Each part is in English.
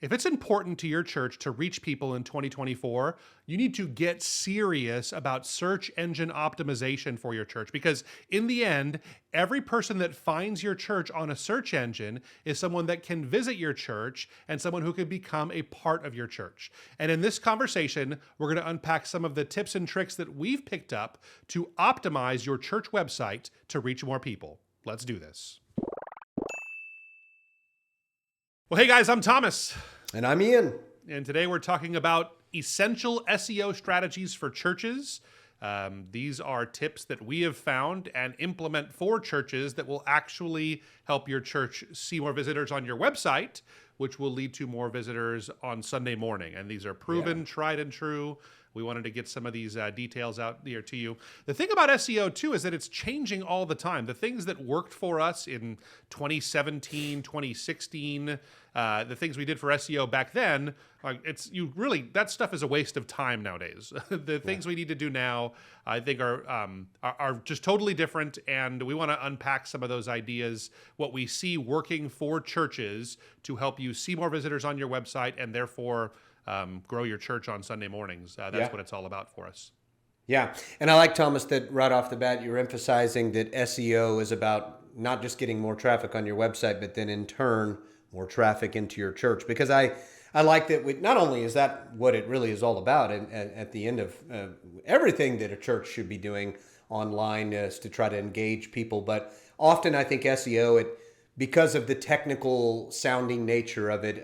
if it's important to your church to reach people in 2024, you need to get serious about search engine optimization for your church, because in the end, every person that finds your church on a search engine is someone that can visit your church and someone who can become a part of your church. And in this conversation, we're going to unpack some of the tips and tricks that we've picked up to optimize your church website to reach more people. Let's do this. Well, hey guys, I'm Thomas. And I'm Ian. And today we're talking about essential SEO strategies for churches. These are tips that we have found and implement for churches that will actually help your church see more visitors on your website, which will lead to more visitors on Sunday morning. And these are proven, tried and true. We wanted to get some of these details out here to you. The thing about SEO too is that it's changing all the time. The things that worked for us in 2017, 2016, the things we did for SEO back then, that stuff is a waste of time nowadays. The things we need to do now, I think, are just totally different, and we want to unpack some of those ideas, what we see working for churches to help you see more visitors on your website and therefore grow your church on Sunday mornings. That's what it's all about for us. Yeah. And I like, Thomas, that right off the bat, you're emphasizing that SEO is about not just getting more traffic on your website, but then in turn, more traffic into your church. Because I like that not only is that what it really is all about, and at the end of everything that a church should be doing online is to try to engage people. But often I think SEO, because of the technical sounding nature of it,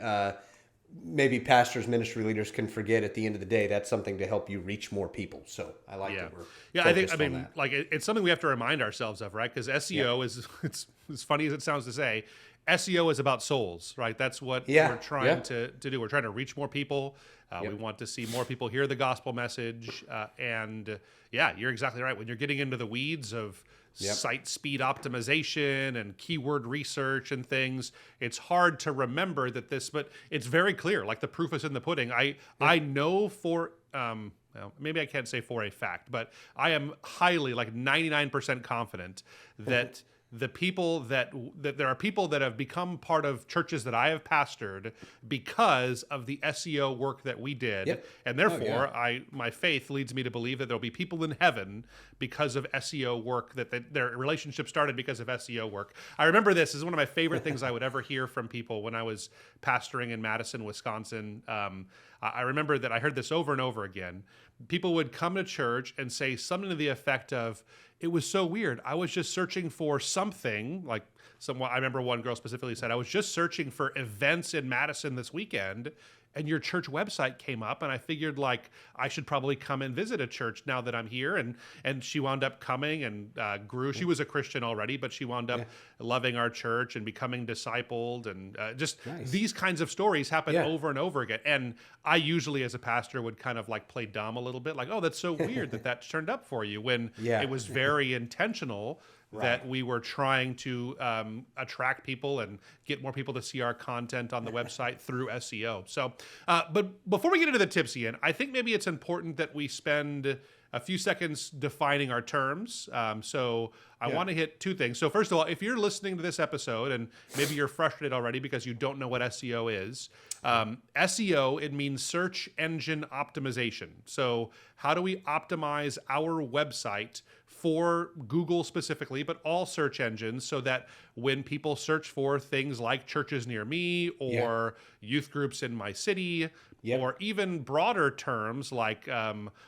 maybe pastors, ministry leaders can forget at the end of the day that's something to help you reach more people. So I like that we're it's something we have to remind ourselves of, right? Because SEO is, it's as funny as it sounds to say, SEO is about souls, right? That's what we're trying to do. We're trying to reach more people. We want to see more people hear the gospel message. You're exactly right. When you're getting into the weeds of site speed optimization and keyword research and things, it's hard to remember that but it's very clear, like the proof is in the pudding. I know for, maybe I can't say for a fact, but I am highly, like 99% confident that there are people that have become part of churches that I have pastored because of the SEO work that we did. And therefore, my faith leads me to believe that there'll be people in heaven because of SEO work, that their relationship started because of SEO work. I remember this is one of my favorite things I would ever hear from people when I was pastoring in Madison, Wisconsin. I remember that I heard this over and over again. People would come to church and say something to the effect of, "It was so weird. I was just searching for something," like I remember one girl specifically said, "I was just searching for events in Madison this weekend, and your church website came up, and I figured like I should probably come and visit a church now that I'm here." And she wound up coming and grew. She was a Christian already, but she wound up loving our church and becoming discipled. And these kinds of stories happen over and over again. And I usually, as a pastor, would kind of like play dumb a little bit, like, "Oh, that's so weird that turned up for you," when it was very intentional. That we were trying to attract people and get more people to see our content on the website through SEO. So, but before we get into the tips, Ian, I think maybe it's important that we spend a few seconds defining our terms. So I want to hit two things. So first of all, if you're listening to this episode and maybe you're frustrated already because you don't know what SEO is, SEO, it means search engine optimization. So how do we optimize our website for Google specifically, but all search engines, so that when people search for things like churches near me or youth groups in my city, or even broader terms like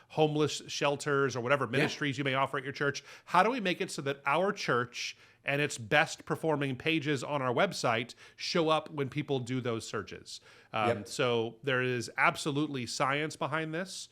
homeless shelters or whatever ministries you may offer at your church, how do we make it so that our church and its best performing pages on our website show up when people do those searches? So there is absolutely science behind this.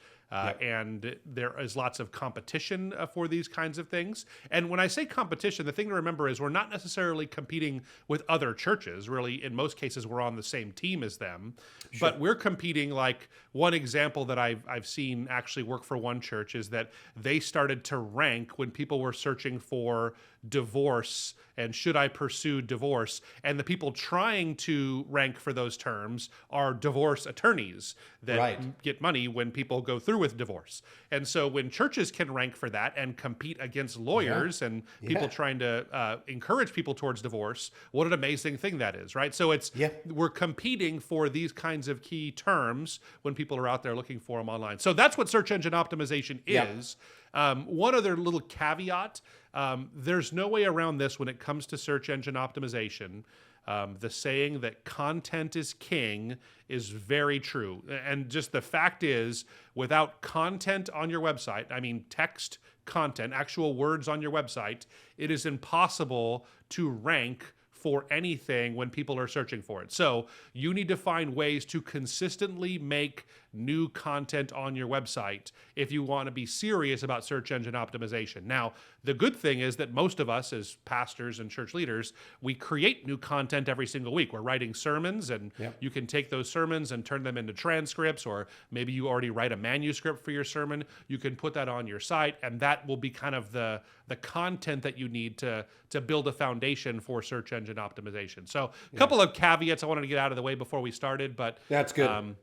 And there is lots of competition for these kinds of things. And when I say competition, the thing to remember is we're not necessarily competing with other churches. Really, in most cases, we're on the same team as them. But we're competing. Like one example that I've seen actually work for one church is that they started to rank when people were searching for divorce and should I pursue divorce? And the people trying to rank for those terms are divorce attorneys that get money when people go through with divorce. And so when churches can rank for that and compete against lawyers and people trying to encourage people towards divorce, what an amazing thing that is, right? So it's we're competing for these kinds of key terms when people are out there looking for them online. So that's what search engine optimization is. One other little caveat, there's no way around this when it comes to search engine optimization. The saying that content is king is very true. And just the fact is, without content on your website, I mean text content, actual words on your website, it is impossible to rank for anything when people are searching for it. So you need to find ways to consistently make new content on your website if you want to be serious about search engine optimization. Now, the good thing is that most of us as pastors and church leaders, we create new content every single week. We're writing sermons, and you can take those sermons and turn them into transcripts, or maybe you already write a manuscript for your sermon. You can put that on your site, and that will be kind of the content that you need to build a foundation for search engine optimization. So a couple of caveats I wanted to get out of the way before we started, but that's good.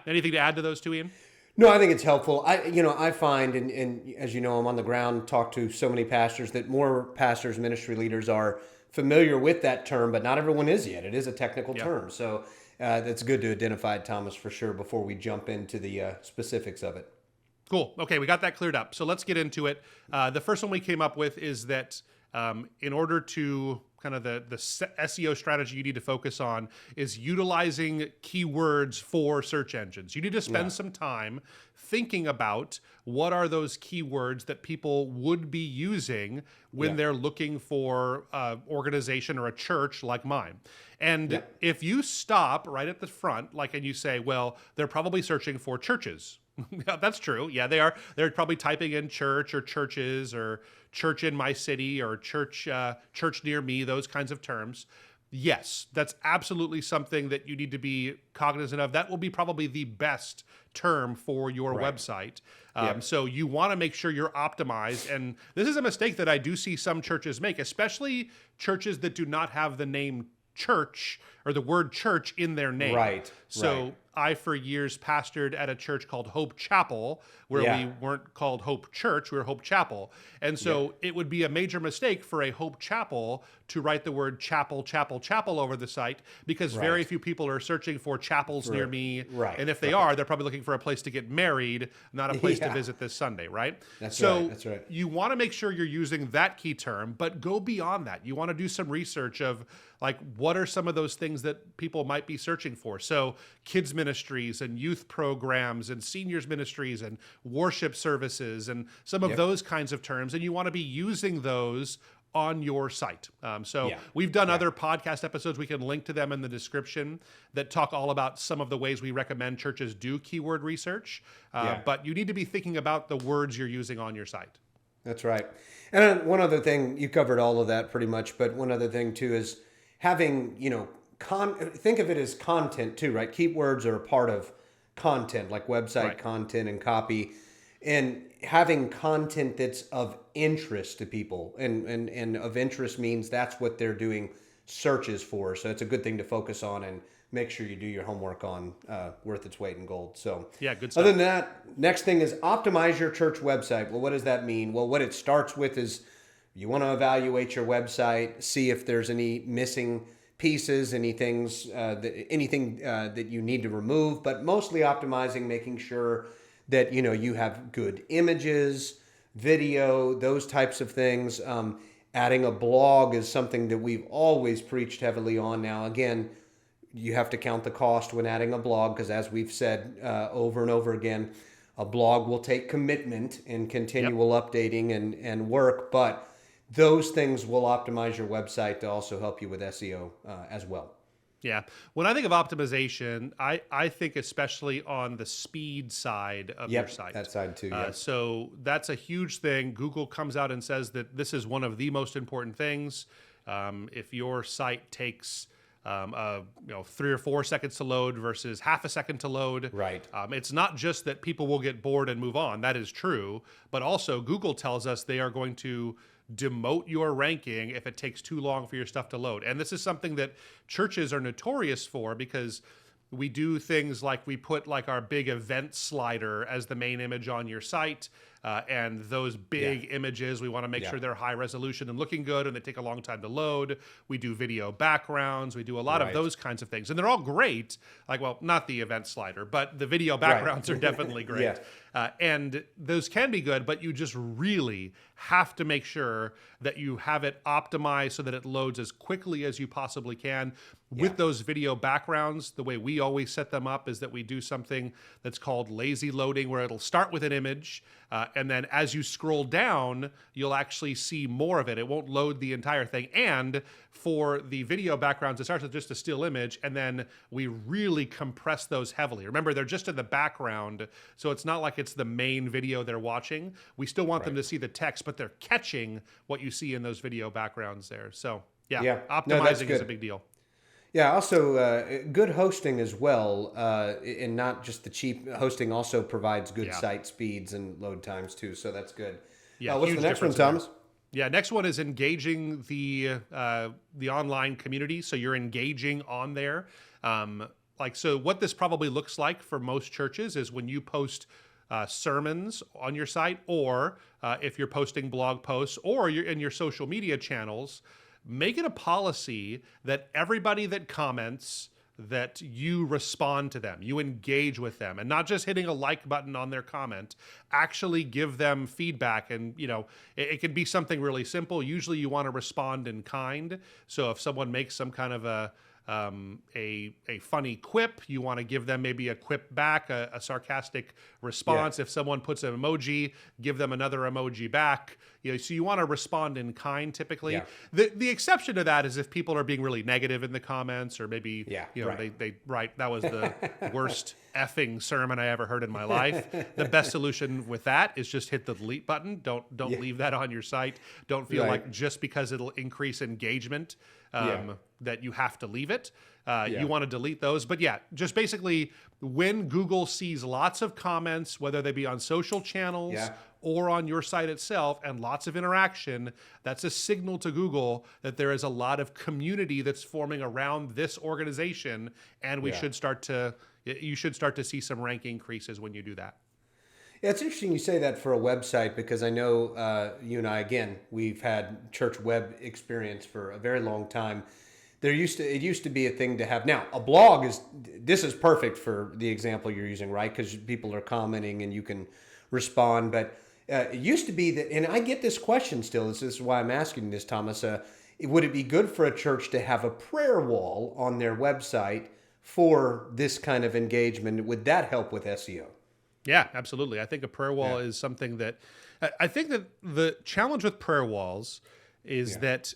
Anything to add to those two, Ian? No, I think it's helpful. I find, and as you know, I'm on the ground, talk to so many pastors, that more pastors, ministry leaders are familiar with that term, but not everyone is yet. It is a technical term. So that's good to identify it, Thomas, for sure, before we jump into the specifics of it. Cool. Okay, we got that cleared up. So let's get into it. The first one we came up with is that in order to kind of the SEO strategy you need to focus on is utilizing keywords for search engines. You need to spend some time thinking about what are those keywords that people would be using when they're looking for an organization or a church like mine. And if you stop right at the front, and you say, well, they're probably searching for churches. Yeah, that's true. Yeah, they are. They're probably typing in church or churches or church in my city or church near me, those kinds of terms. Yes, that's absolutely something that you need to be cognizant of. That will be probably the best term for your website. So you want to make sure you're optimized. And this is a mistake that I do see some churches make, especially churches that do not have the name church or the word church in their name. So I, for years, pastored at a church called Hope Chapel, where we weren't called Hope Church, we were Hope Chapel. And so it would be a major mistake for a Hope Chapel to write the word chapel, chapel, chapel over the site, because very few people are searching for chapels near me. And if they are, they're probably looking for a place to get married, not a place to visit this Sunday, right? That's right. You want to make sure you're using that key term, but go beyond that. You want to do some research of what are some of those things that people might be searching for. So kids ministries and youth programs and seniors ministries and worship services and some of those kinds of terms. And you want to be using those on your site. We've done other podcast episodes. We can link to them in the description that talk all about some of the ways we recommend churches do keyword research. But you need to be thinking about the words you're using on your site. That's right. And one other thing, you covered all of that pretty much, but one other thing too is having, think of it as content too, right? Keywords are a part of content, like website content and copy, and having content that's of interest to people. And of interest means that's what they're doing searches for. So it's a good thing to focus on and make sure you do your homework on, worth its weight in gold. So good stuff. Other than that, next thing is optimize your church website. Well, what does that mean? Well, what it starts with is you want to evaluate your website, see if there's any missing pieces, anything that you need to remove, but mostly optimizing, making sure that you have good images, video, those types of things. Adding a blog is something that we've always preached heavily on. Now, again, you have to count the cost when adding a blog, because as we've said over and over again, a blog will take commitment and continual updating and work, but those things will optimize your website to also help you with SEO as well. Yeah. When I think of optimization, I think especially on the speed side of your site. That side too. So that's a huge thing. Google comes out and says that this is one of the most important things. If your site takes 3 or 4 seconds to load versus half a second to load. It's not just that people will get bored and move on. That is true. But also Google tells us they are going to demote your ranking if it takes too long for your stuff to load. And this is something that churches are notorious for, because we do things like we put like our big event slider as the main image on your site. And those big images, we want to make sure they're high resolution and looking good, and they take a long time to load. We do video backgrounds. We do a lot of those kinds of things. And they're all great. Like, well, not the event slider, but the video backgrounds are definitely great. And those can be good, but you just really have to make sure that you have it optimized so that it loads as quickly as you possibly can. With those video backgrounds, the way we always set them up is that we do something that's called lazy loading, where it'll start with an image, and then as you scroll down, you'll actually see more of it. It won't load the entire thing. And for the video backgrounds, it starts with just a still image, and then we really compress those heavily. Remember, they're just in the background, so it's not like it's the main video they're watching. We still want them to see the text, but they're catching what you see in those video backgrounds there. So optimizing is a big deal. Yeah, also good hosting as well, and not just the cheap hosting also provides good site speeds and load times too, so that's good. Yeah, what's the next one, Thomas? Yeah, next one is engaging the online community. So you're engaging on there. So what this probably looks like for most churches is when you post sermons on your site, or if you're posting blog posts, or you're in your social media channels, make it a policy that everybody that comments, that you respond to them, you engage with them, and not just hitting a like button on their comment. Actually give them feedback, and it can be something really simple. Usually you want to respond in kind. So if someone makes some kind of a funny quip, you want to give them maybe a quip back, a sarcastic response. If someone puts an emoji, give them another emoji back. So you want to respond in kind typically. The exception to that is if people are being really negative in the comments, or maybe they write, that was the worst effing sermon I ever heard in my life. The best solution with that is just hit the delete button. Don't leave that on your site. Don't feel like just because it'll increase engagement that you have to leave it. You want to delete those. But just basically, when Google sees lots of comments, whether they be on social channels or on your site itself, and lots of interaction, that's a signal to Google that there is a lot of community that's forming around this organization, and you should start to see some rank increases when you do that. Yeah, it's interesting you say that for a website, because I know you and I, again, we've had church web experience for a very long time. It used to be a thing to have. Now, a blog this is perfect for the example you're using, right? Because people are commenting and you can respond. But it used to be that, and I get this question still, this is why I'm asking this, Thomas, would it be good for a church to have a prayer wall on their website for this kind of engagement? Would that help with SEO? Yeah, absolutely. I think a prayer wall is something that, I think that the challenge with prayer walls is that,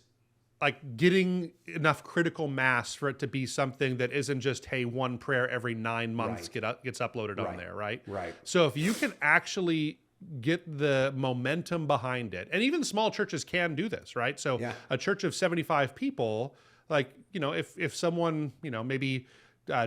like, getting enough critical mass for it to be something that isn't just, hey, one prayer every 9 months gets uploaded on there, right? So if you can actually get the momentum behind it, and even small churches can do this, right? So a church of 75 people, like, if someone, maybe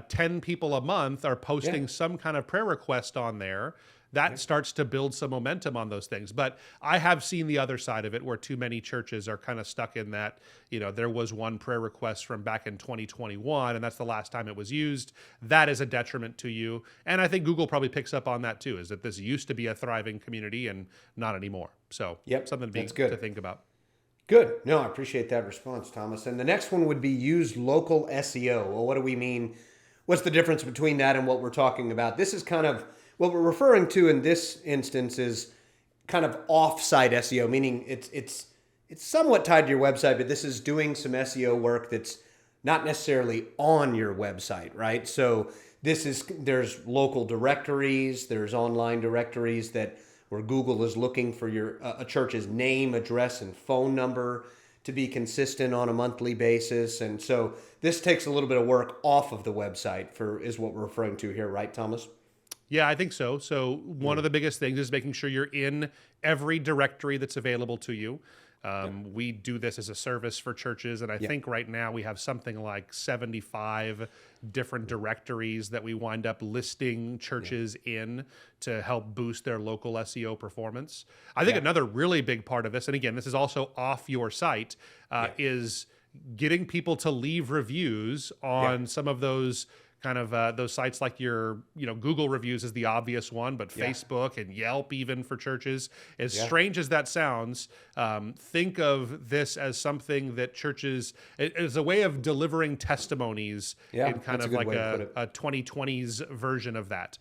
10 people a month are posting some kind of prayer request on there, that starts to build some momentum on those things. But I have seen the other side of it, where too many churches are kind of stuck in that, there was one prayer request from back in 2021, and that's the last time it was used. That is a detriment to you. And I think Google probably picks up on that too, is that this used to be a thriving community and not anymore. So something to think about. Good. No, I appreciate that response, Thomas. And the next one would be use local SEO. Well, what do we mean? What's the difference between that and what we're talking about? This is kind of what we're referring to in this instance is kind of off-site SEO, meaning it's somewhat tied to your website, but this is doing some SEO work that's not necessarily on your website, right? So there's local directories, there's online directories where Google is looking for a church's name, address, and phone number to be consistent on a monthly basis. And so this takes a little bit of work off of the website is what we're referring to here, right, Thomas? Yeah, I think so. So one of the biggest things is making sure you're in every directory that's available to you. We do this as a service for churches, and I think right now we have something like 75 different directories that we wind up listing churches in to help boost their local SEO performance. I think another really big part of this, and again, this is also off your site, is getting people to leave reviews on some of those kind of those sites like your, Google reviews is the obvious one, but Facebook and Yelp even for churches. As strange as that sounds, think of this as something that churches, is a way of delivering testimonies in kind of like a 2020s version of that.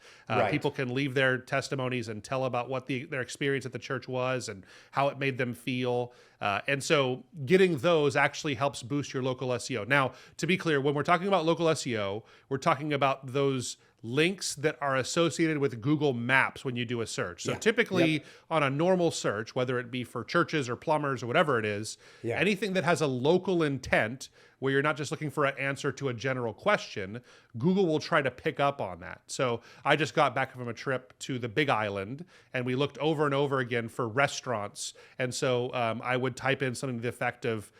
People can leave their testimonies and tell about what their experience at the church was and how it made them feel. And so getting those actually helps boost your local SEO. Now, to be clear, when we're talking about local SEO, we're talking about those links that are associated with Google Maps when you do a search. So typically on a normal search, whether it be for churches or plumbers or whatever it is, anything that has a local intent where you're not just looking for an answer to a general question, Google will try to pick up on that. So I just got back from a trip to the Big Island, and we looked over and over again for restaurants. And so I would type in something to the effect of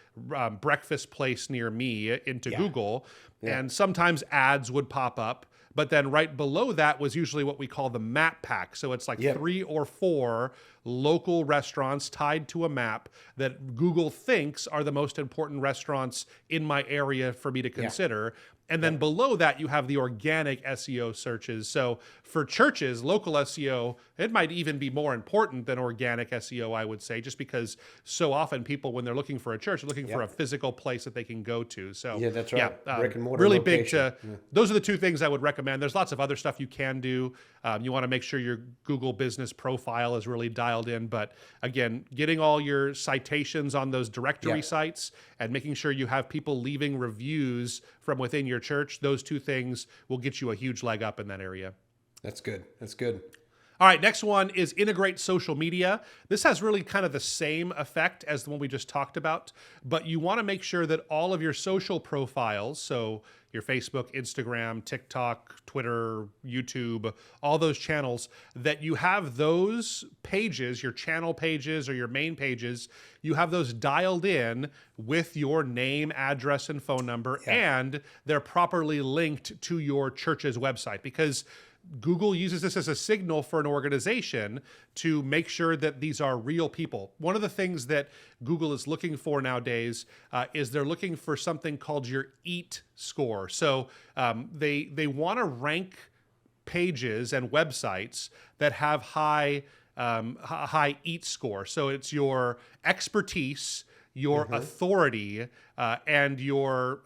breakfast place near me into Google, and sometimes ads would pop up. But then right below that was usually what we call the map pack. So it's like 3 or 4 local restaurants tied to a map that Google thinks are the most important restaurants in my area for me to consider. And then below that, you have the organic SEO searches. So for churches, local SEO, it might even be more important than organic SEO, I would say, just because so often people, when they're looking for a church, are looking for a physical place that they can go to. So that's right. Brick and mortar really location. big. Those are the 2 things I would recommend. There's lots of other stuff you can do. You want to make sure your Google business profile is really dialed in. But again, getting all your citations on those directory sites and making sure you have people leaving reviews from within your church, those 2 things will get you a huge leg up in that area. That's good. That's good. All right, next one is integrate social media. This has really kind of the same effect as the one we just talked about, but you want to make sure that all of your social profiles, so your Facebook, Instagram, TikTok, Twitter, YouTube, all those channels, that you have those pages, your channel pages or your main pages, you have those dialed in with your name, address, and phone number, and they're properly linked to your church's website, because Google uses this as a signal for an organization to make sure that these are real people. One of the things that Google is looking for nowadays is they're looking for something called your EAT score. So they want to rank pages and websites that have high EAT score. So it's your expertise, your authority, and your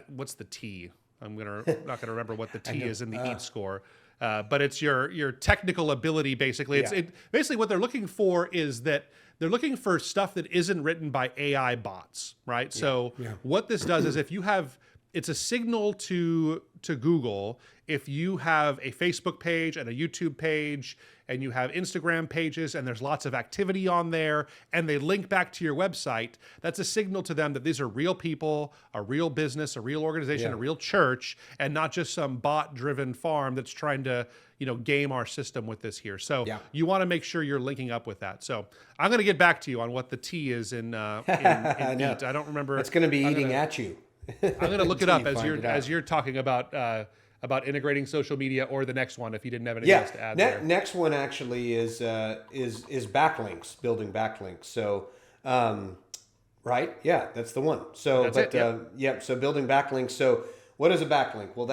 what's the T? I'm not gonna remember what the T is in the EAT score, but it's your technical ability. Basically, basically what they're looking for is that they're looking for stuff that isn't written by AI bots, right? So what this does is it's a signal to Google if you have a Facebook page and a YouTube page and you have Instagram pages and there's lots of activity on there and they link back to your website, that's a signal to them that these are real people, a real business, a real organization, a real church, and not just some bot-driven farm that's trying to, game our system with this here. So you want to make sure you're linking up with that. So I'm going to get back to you on what the T is in EAT. I don't remember. It's going to be eating at you. I'm going to look it up as you're talking about integrating social media, or the next one if you didn't have anything else to add. Next one actually is backlinks, building backlinks. So that's the one. So so building backlinks. So what is a backlink? Well,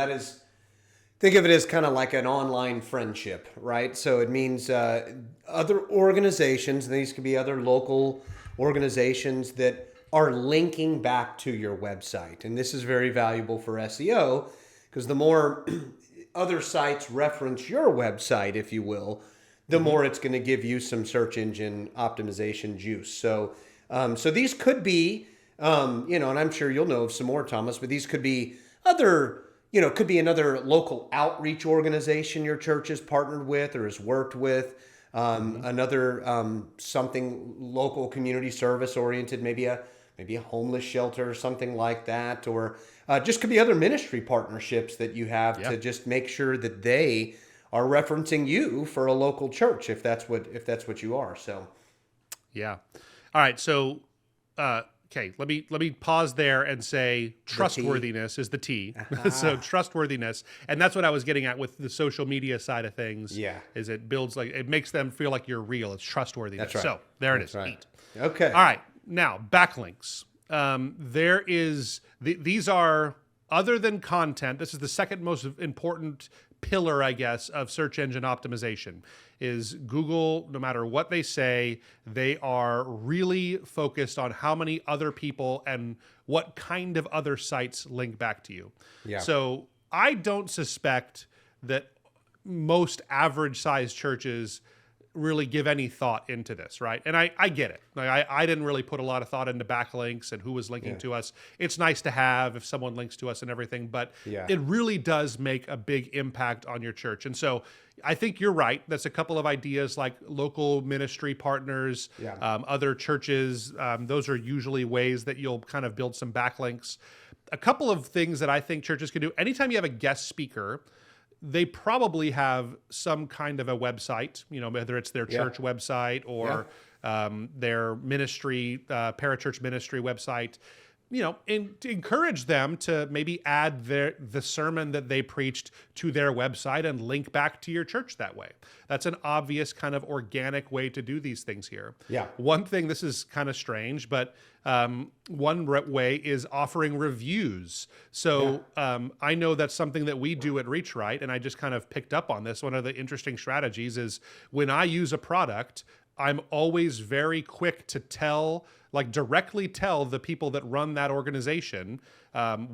think of it as kind of like an online friendship, right? So it means other organizations, and these could be other local organizations that are linking back to your website. And this is very valuable for SEO because the more other sites reference your website, if you will, the more it's going to give you some search engine optimization juice. So these could be, and I'm sure you'll know of some more, Thomas, but these could be could be another local outreach organization your church is partnered with or has worked with. Another something local community service oriented, maybe a homeless shelter or something like that, or just could be other ministry partnerships that you have to just make sure that they are referencing you for a local church if that's what you are. So All right. So, okay, let me pause there and say trustworthiness is the T. So trustworthiness, and that's what I was getting at with the social media side of things. Yeah, is it builds it makes them feel like you're real. It's trustworthiness. That's right. So there That's it is. right. Neat. Okay. All right. Now backlinks. These are, other than content, this is the second most important pillar, I guess, of search engine optimization. Is Google, no matter what they say, they are really focused on how many other people and what kind of other sites link back to you. Yeah. So I don't suspect that most average sized churches really give any thought into this, right? And I get it. Like I didn't really put a lot of thought into backlinks and who was linking to us. It's nice to have if someone links to us and everything, but it really does make a big impact on your church. And so I think you're right. That's a couple of ideas like local ministry partners, other churches. Those are usually ways that you'll kind of build some backlinks. A couple of things that I think churches can do. Anytime you have a guest speaker, they probably have some kind of a website, whether it's their church website or their ministry, parachurch ministry website, and to encourage them to maybe add the sermon that they preached to their website and link back to your church that way. That's an obvious kind of organic way to do these things here. Yeah. One thing, this is kind of strange, but one way is offering reviews. So I know that's something that we do at REACHRIGHT, and I just kind of picked up on this. One of the interesting strategies is when I use a product, I'm always very quick to directly tell the people that run that organization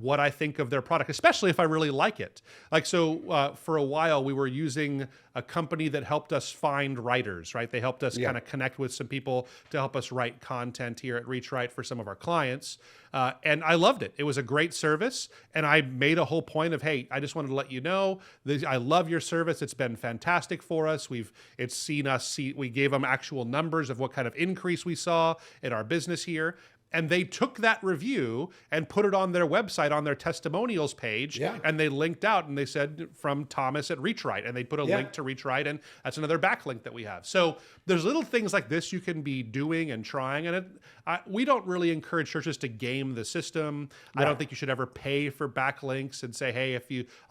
what I think of their product, especially if I really like it. For a while, we were using a company that helped us find writers, right? They helped us kind of connect with some people to help us write content here at REACHRIGHT for some of our clients. And I loved it. It was a great service. And I made a whole point of, hey, I just wanted to let you know, I love your service. It's been fantastic for us. We gave them actual numbers of what kind of increase we saw in our business here. And they took that review and put it on their website, on their testimonials page, and they linked out and they said from Thomas at REACHRIGHT, and they put a link to REACHRIGHT, and that's another backlink that we have. So there's little things like this you can be doing and trying, and we don't really encourage churches to game the system. I don't think you should ever pay for backlinks and say, hey,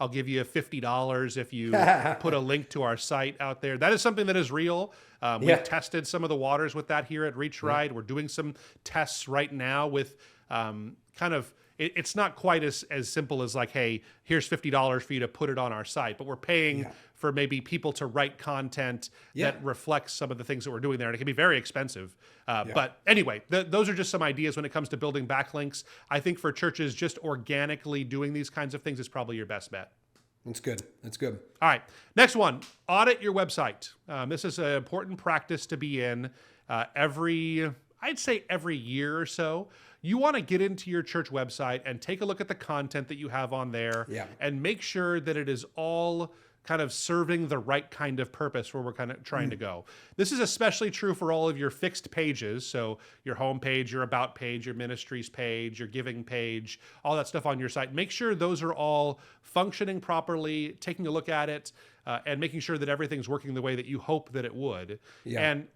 I'll give you $50 if you put a link to our site out there. That is something that is real. We've tested some of the waters with that here at REACHRIGHT. We're doing some tests right now with it's not quite as simple as like, hey, here's $50 for you to put it on our site, but we're paying for maybe people to write content that reflects some of the things that we're doing there. And it can be very expensive. But anyway, those are just some ideas when it comes to building backlinks. I think for churches, just organically doing these kinds of things is probably your best bet. That's good. That's good. All right. Next one, audit your website. This is an important practice to be in I'd say every year or so. You want to get into your church website and take a look at the content that you have on there and make sure that it is all kind of serving the right kind of purpose where we're kind of trying to go. This is especially true for all of your fixed pages. So your home page, your about page, your ministries page, your giving page, all that stuff on your site. Make sure those are all functioning properly, taking a look at it, and making sure that everything's working the way that you hope that it would. And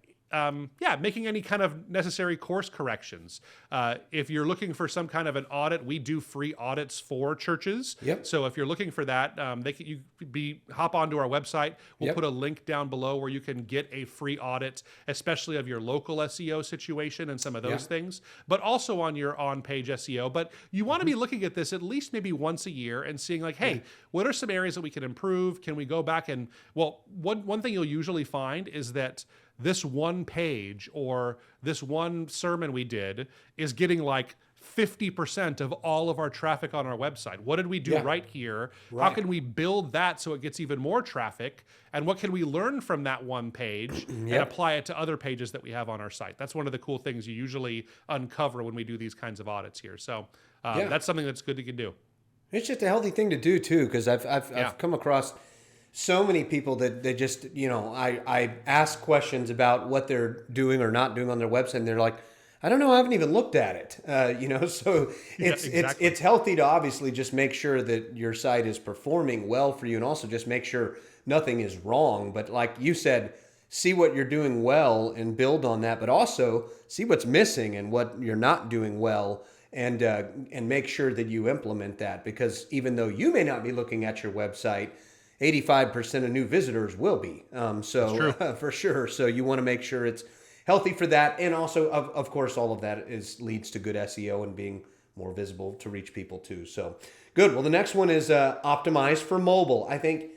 making any kind of necessary course corrections. If you're looking for some kind of an audit, we do free audits for churches. So if you're looking for that, hop onto our website. We'll put a link down below where you can get a free audit, especially of your local SEO situation and some of those things, but also on your on-page SEO. But you want to be looking at this at least maybe once a year and seeing like, hey, what are some areas that we can improve? Can we go back and, one thing you'll usually find is that this one page or this one sermon we did is getting like 50% of all of our traffic on our website. What did we do right here? How can we build that so it gets even more traffic? And what can we learn from that one page and apply it to other pages that we have on our site? That's one of the cool things you usually uncover when we do these kinds of audits here. So that's something that's good to do. It's just a healthy thing to do too, because I've come across so many people that they just, I ask questions about what they're doing or not doing on their website, and they're like, I don't know, I haven't even looked at it. So it's healthy to obviously just make sure that your site is performing well for you, and also just make sure nothing is wrong. But like you said, see what you're doing well and build on that, but also see what's missing and what you're not doing well, and make sure that you implement that. Because even though you may not be looking at your website, 85% of new visitors will be. For sure. So you want to make sure it's healthy for that. And also, of course, all of that leads to good SEO and being more visible to reach people too. So good. Well, the next one is optimize for mobile. I think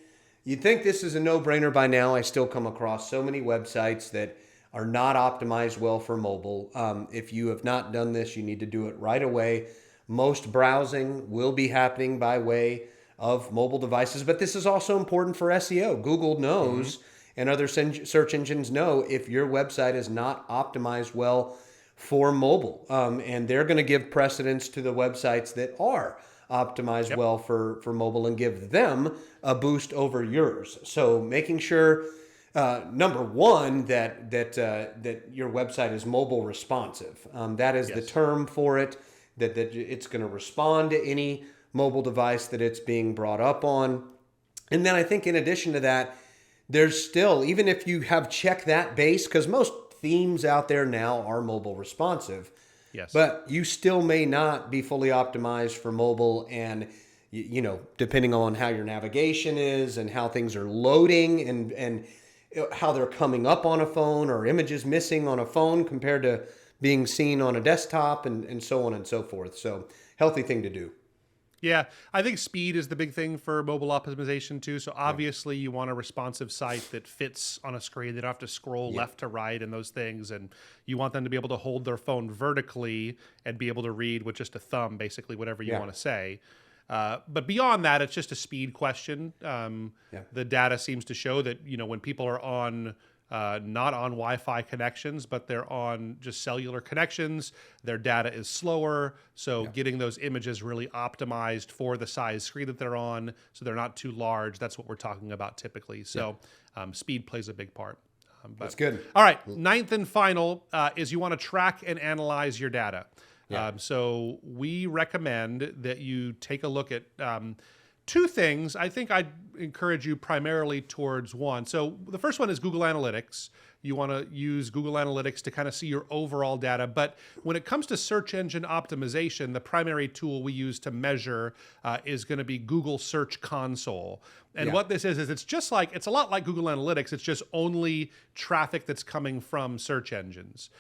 you'd think this is a no-brainer by now. I still come across so many websites that are not optimized well for mobile. If you have not done this, you need to do it right away. Most browsing will be happening by way of mobile devices, but this is also important for SEO. Google knows, and other search engines know, if your website is not optimized well for mobile, and they're going to give precedence to the websites that are optimized well for mobile and give them a boost over yours. So making sure, number one, that your website is mobile responsive. That is the term for it, that it's going to respond to any mobile device that it's being brought up on. And then I think in addition to that, there's still, even if you have checked that base, because most themes out there now are mobile responsive, but you still may not be fully optimized for mobile. And, you know, depending on how your navigation is and how things are loading and how they're coming up on a phone, or images missing on a phone compared to being seen on a desktop, and so on and so forth. So healthy thing to do. Yeah, I think speed is the big thing for mobile optimization too. So obviously you want a responsive site that fits on a screen. They don't have to scroll left to right and those things. And you want them to be able to hold their phone vertically and be able to read with just a thumb, basically whatever you want to say. But beyond that, it's just a speed question. The data seems to show that, you know, when people are on not on Wi-Fi connections, but they're on just cellular connections, their data is slower. So getting those images really optimized for the size screen that they're on, so they're not too large. That's what we're talking about typically. So speed plays a big part. That's good. All right. Ninth and final is you want to track and analyze your data. So we recommend that you take a look at two things. I think I'd encourage you primarily towards one. So the first one is Google Analytics. You want to use Google Analytics to kind of see your overall data. But when it comes to search engine optimization, the primary tool we use to measure is going to be Google Search Console. And what this is it's just like, it's a lot like Google Analytics. It's just only traffic that's coming from search engines.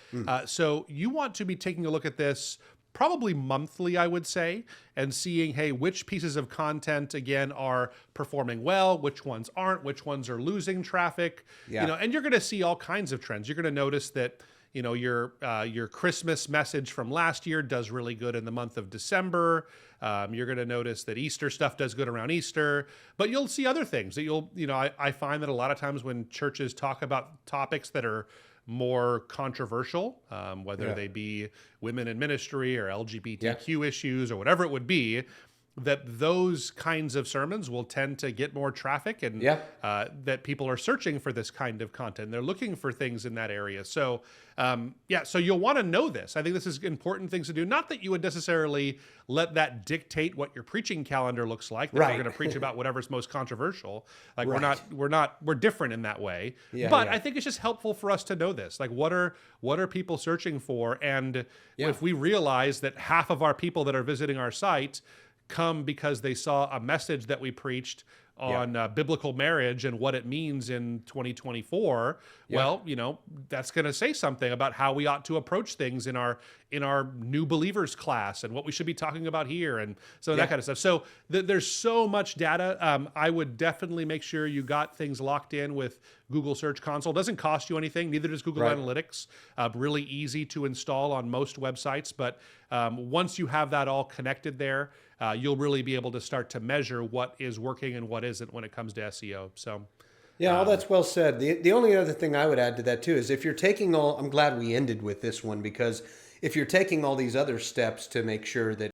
So you want to be taking a look at this probably monthly, I would say, and seeing, hey, which pieces of content, again, are performing well, which ones aren't, which ones are losing traffic, you know, and you're going to see all kinds of trends. You're going to notice that, you know, your Christmas message from last year does really good in the month of December. You're going to notice that Easter stuff does good around Easter, but you'll see other things that I find that a lot of times when churches talk about topics that are more controversial, whether they be women in ministry or LGBTQ issues or whatever it would be, that those kinds of sermons will tend to get more traffic, and that people are searching for this kind of content. They're looking for things in that area. So, so you'll want to know this. I think this is important things to do. Not that you would necessarily let that dictate what your preaching calendar looks like. That we're going to preach about whatever's most controversial. Like we're different in that way. But I think it's just helpful for us to know this. Like what are people searching for? And if we realize that half of our people that are visiting our site come because they saw a message that we preached on biblical marriage and what it means in 2024, well, you know, that's going to say something about how we ought to approach things in our new believers class and what we should be talking about here and so that kind of stuff. So there's so much data. I would definitely make sure you got things locked in with Google Search Console. It doesn't cost you anything. Neither does Google Analytics. Really easy to install on most websites. But once you have that all connected there, you'll really be able to start to measure what is working and what isn't when it comes to SEO. So, all that's well said. The only other thing I would add to that too is if you're taking I'm glad we ended with this one, because if you're taking all these other steps to make sure that